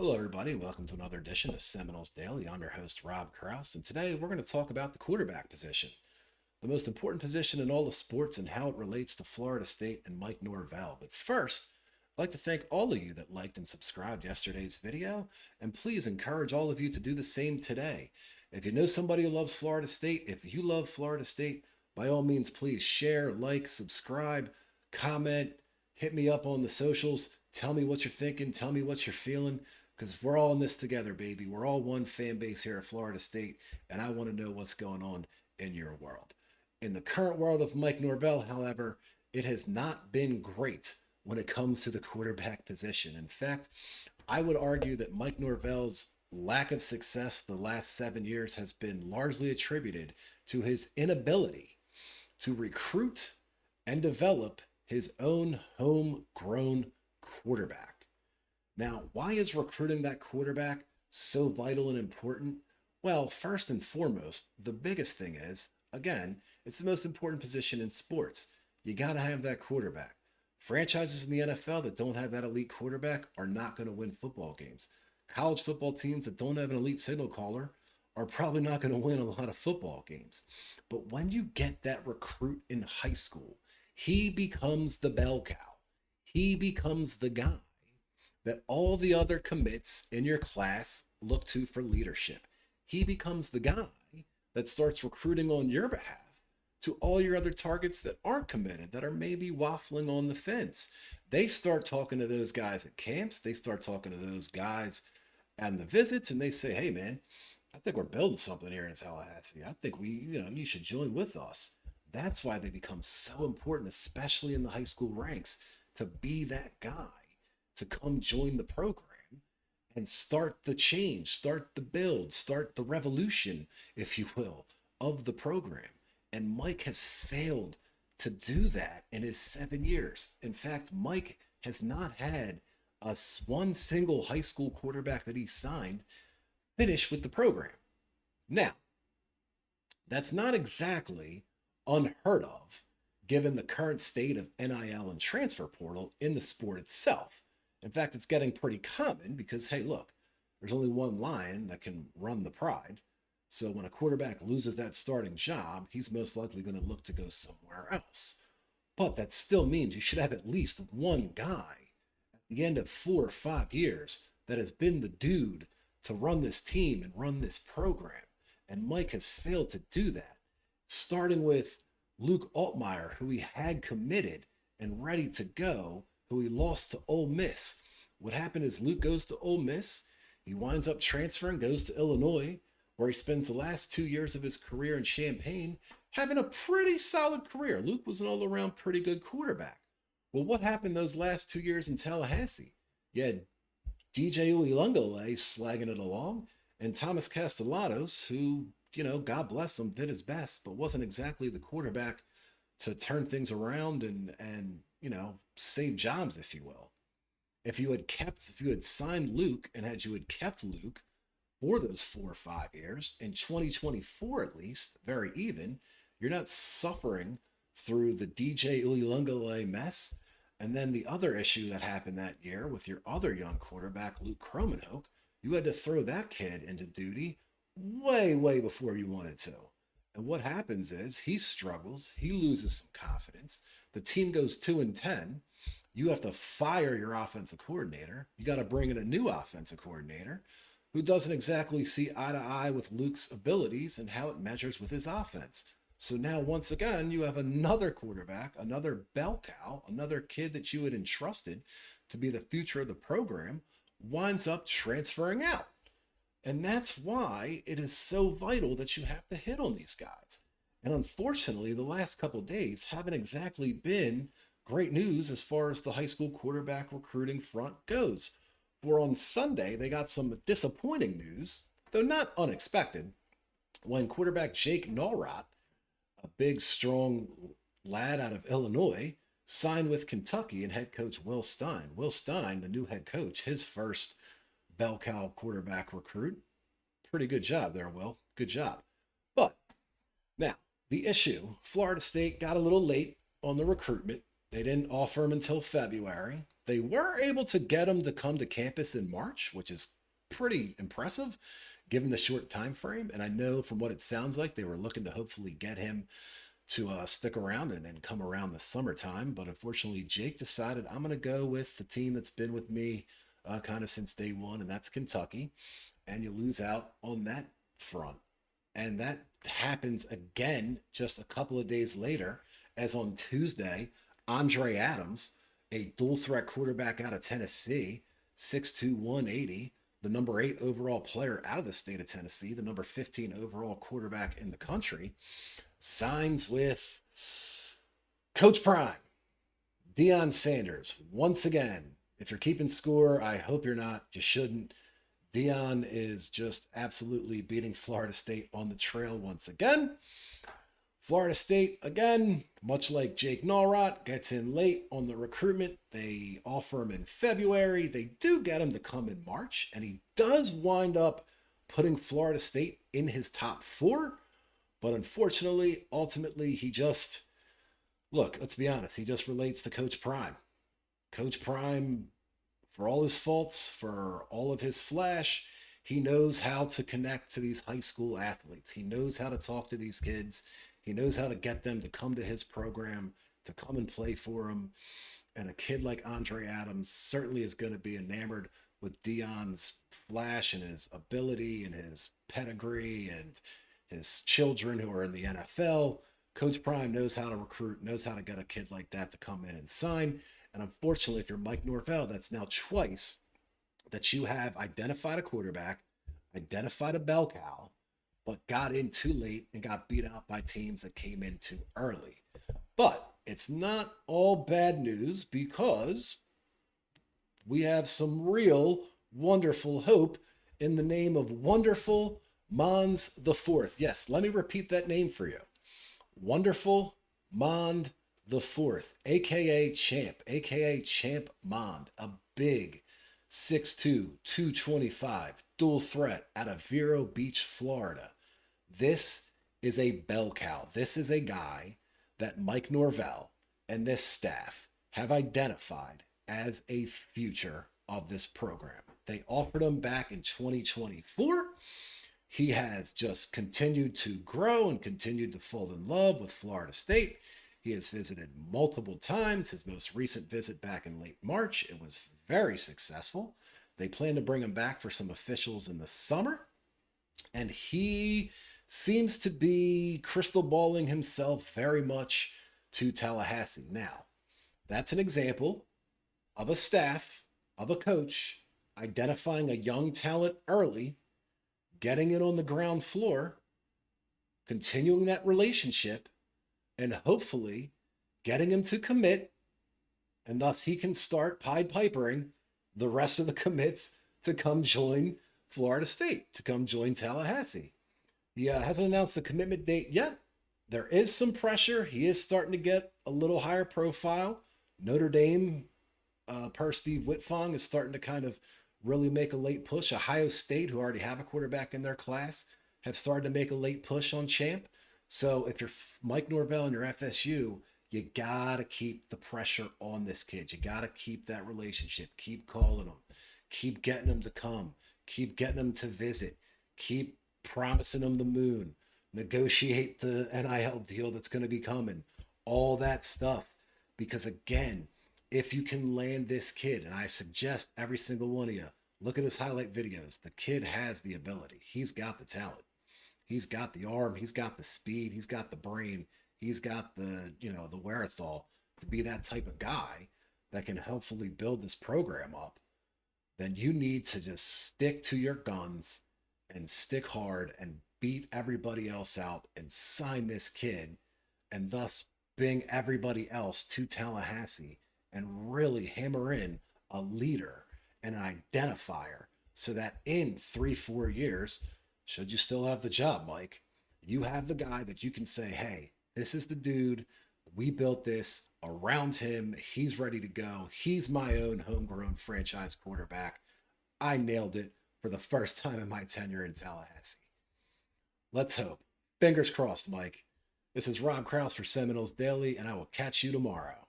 Hello, everybody. Welcome to another edition of Seminoles Daily. I'm your host, Rob Krause, and today we're going to talk about the quarterback position, the most important position in all of sports and how it relates to Florida State and Mike Norvell. But first, I'd like to thank all of you that liked and subscribed yesterday's video, and please encourage all of you to do the same today. If you know somebody who loves Florida State, if you love Florida State, by all means, please share, like, subscribe, comment, hit me up on the socials. Tell me what you're thinking. Tell me what you're feeling because we're all in this together, baby. We're all one fan base here at Florida State, and I want to know what's going on in your world. In the current world of Mike Norvell, however, it has not been great when it comes to the quarterback position. In fact, I would argue that Mike Norvell's lack of success the last 7 years has been largely attributed to his inability to recruit and develop his own homegrown quarterback. Now, why is recruiting that quarterback so vital and important? Well, first and foremost, the biggest thing is, again, it's the most important position in sports. You got to have that quarterback. Franchises in the NFL that don't have that elite quarterback are not going to win football games. College football teams that don't have an elite signal caller are probably not going to win a lot of football games. But when you get that recruit in high school, he becomes the bell cow. He becomes the guy that all the other commits in your class look to for leadership. He becomes the guy that starts recruiting on your behalf to all your other targets that aren't committed, that are maybe waffling on the fence. They start talking to those guys at camps. They start talking to those guys and the visits, and they say, hey, man, I think we're building something here in Tallahassee. I think you should join with us. That's why they become so important, especially in the high school ranks, to be that guy, to come join the program and start the change, start the build, start the revolution, if you will, of the program. And Mike has failed to do that in his 7 years. In fact, Mike has not had one single high school quarterback that he signed finish with the program. Now, that's not exactly unheard of given the current state of NIL and transfer portal in the sport itself. In fact, it's getting pretty common because, hey, look, there's only one lion that can run the pride. So when a quarterback loses that starting job, he's most likely going to look to go somewhere else. But that still means you should have at least one guy at the end of 4 or 5 years that has been the dude to run this team and run this program. And Mike has failed to do that, starting with Luke Altmaier, who he had committed and ready to go, who he lost to Ole Miss. What happened is Luke goes to Ole Miss. He winds up transferring, goes to Illinois, where he spends the last 2 years of his career in Champaign having a pretty solid career. Luke was an all-around pretty good quarterback. Well, what happened those last 2 years in Tallahassee? You had DJ Uiagalelei slagging it along, and Thomas Castellanos, who, God bless him, did his best, but wasn't exactly the quarterback to turn things around and save jobs, if you will. If you had signed Luke and you had kept Luke for those 4 or 5 years, in 2024 at least, very even, you're not suffering through the DJ Uiagalelei mess. And then the other issue that happened that year with your other young quarterback, Luke Kromenhoek, you had to throw that kid into duty way, way before you wanted to. And what happens is he struggles, he loses some confidence. The team goes 2-10. You have to fire your offensive coordinator. You got to bring in a new offensive coordinator who doesn't exactly see eye to eye with Luke's abilities and how it measures with his offense. So now, once again, you have another quarterback, another bell cow, another kid that you had entrusted to be the future of the program, winds up transferring out. And that's why it is so vital that you have to hit on these guys. And unfortunately, the last couple of days haven't exactly been great news as far as the high school quarterback recruiting front goes. For on Sunday, they got some disappointing news, though not unexpected, when quarterback Jake Norrott, a big, strong lad out of Illinois, signed with Kentucky and head coach Will Stein. Will Stein, the new head coach, his first bell cow quarterback recruit. Pretty good job there, Will. Good job. But now, the issue, Florida State got a little late on the recruitment. They didn't offer him until February. They were able to get him to come to campus in March, which is pretty impressive given the short time frame. And I know from what it sounds like, they were looking to hopefully get him to stick around and come around the summertime. But unfortunately, Jake decided I'm going to go with the team that's been with me kind of since day one, and that's Kentucky. And you lose out on that front. And that happens again just a couple of days later, as on Tuesday, Andre Adams, a dual threat quarterback out of Tennessee, 6'2, 180, the number 8 overall player out of the state of Tennessee, the number 15 overall quarterback in the country, signs with Coach Prime, Deion Sanders. Once again, if you're keeping score, I hope you're not. You shouldn't. Deion is just absolutely beating Florida State on the trail once again. Florida State, again, much like Jake Norrott, gets in late on the recruitment. They offer him in February. They do get him to come in March, and he does wind up putting Florida State in his top 4. But unfortunately, ultimately, he just, look, let's be honest, he just relates to Coach Prime. Coach Prime, for all his faults, for all of his flash, he knows how to connect to these high school athletes. He knows how to talk to these kids. He knows how to get them to come to his program, to come and play for him. And a kid like Andre Adams certainly is going to be enamored with Deion's flash and his ability and his pedigree and his children who are in the NFL. Coach Prime knows how to recruit, knows how to get a kid like that to come in and sign. And unfortunately, if you're Mike Norvell, that's now twice that you have identified a quarterback, identified a bell cow, but got in too late and got beat out by teams that came in too early. But it's not all bad news, because we have some real wonderful hope in the name of Wonderful Mons the Fourth. Yes, let me repeat that name for you. Wonderful Mond the Fourth, aka Champ Mond, a big 6'2", 225 dual threat out of Vero Beach, Florida. This is a bell cow. This is a guy that Mike Norvell and this staff have identified as a future of this program. They offered him back in 2024. He has just continued to grow and continued to fall in love with Florida State. He has visited multiple times. His most recent visit back in late March, it was very successful. They plan to bring him back for some officials in the summer. And he seems to be crystal balling himself very much to Tallahassee. Now, that's an example of a staff, of a coach, identifying a young talent early, getting it on the ground floor, continuing that relationship, and hopefully getting him to commit, and thus he can start Pied Pipering the rest of the commits to come join Florida State, to come join Tallahassee. He hasn't announced the commitment date yet. There is some pressure. He is starting to get a little higher profile. Notre Dame, per Steve Whitfong, is starting to kind of really make a late push. Ohio State, who already have a quarterback in their class, have started to make a late push on Champ. So if you're Mike Norvell and you're FSU, you got to keep the pressure on this kid. You got to keep that relationship. Keep calling him. Keep getting him to come. Keep getting him to visit. Keep promising him the moon. Negotiate the NIL deal that's going to be coming. All that stuff. Because again, if you can land this kid, and I suggest every single one of you, look at his highlight videos. The kid has the ability. He's got the talent. He's got the arm. He's got the speed. He's got the brain. He's got the, the wherewithal to be that type of guy that can hopefully build this program up. Then you need to just stick to your guns and stick hard and beat everybody else out and sign this kid, and thus bring everybody else to Tallahassee and really hammer in a leader and an identifier so that in 3-4 years, should you still have the job, Mike, you have the guy that you can say, hey, this is the dude. We built this around him. He's ready to go. He's my own homegrown franchise quarterback. I nailed it for the first time in my tenure in Tallahassee. Let's hope. Fingers crossed, Mike. This is Rob Krause for Seminoles Daily, and I will catch you tomorrow.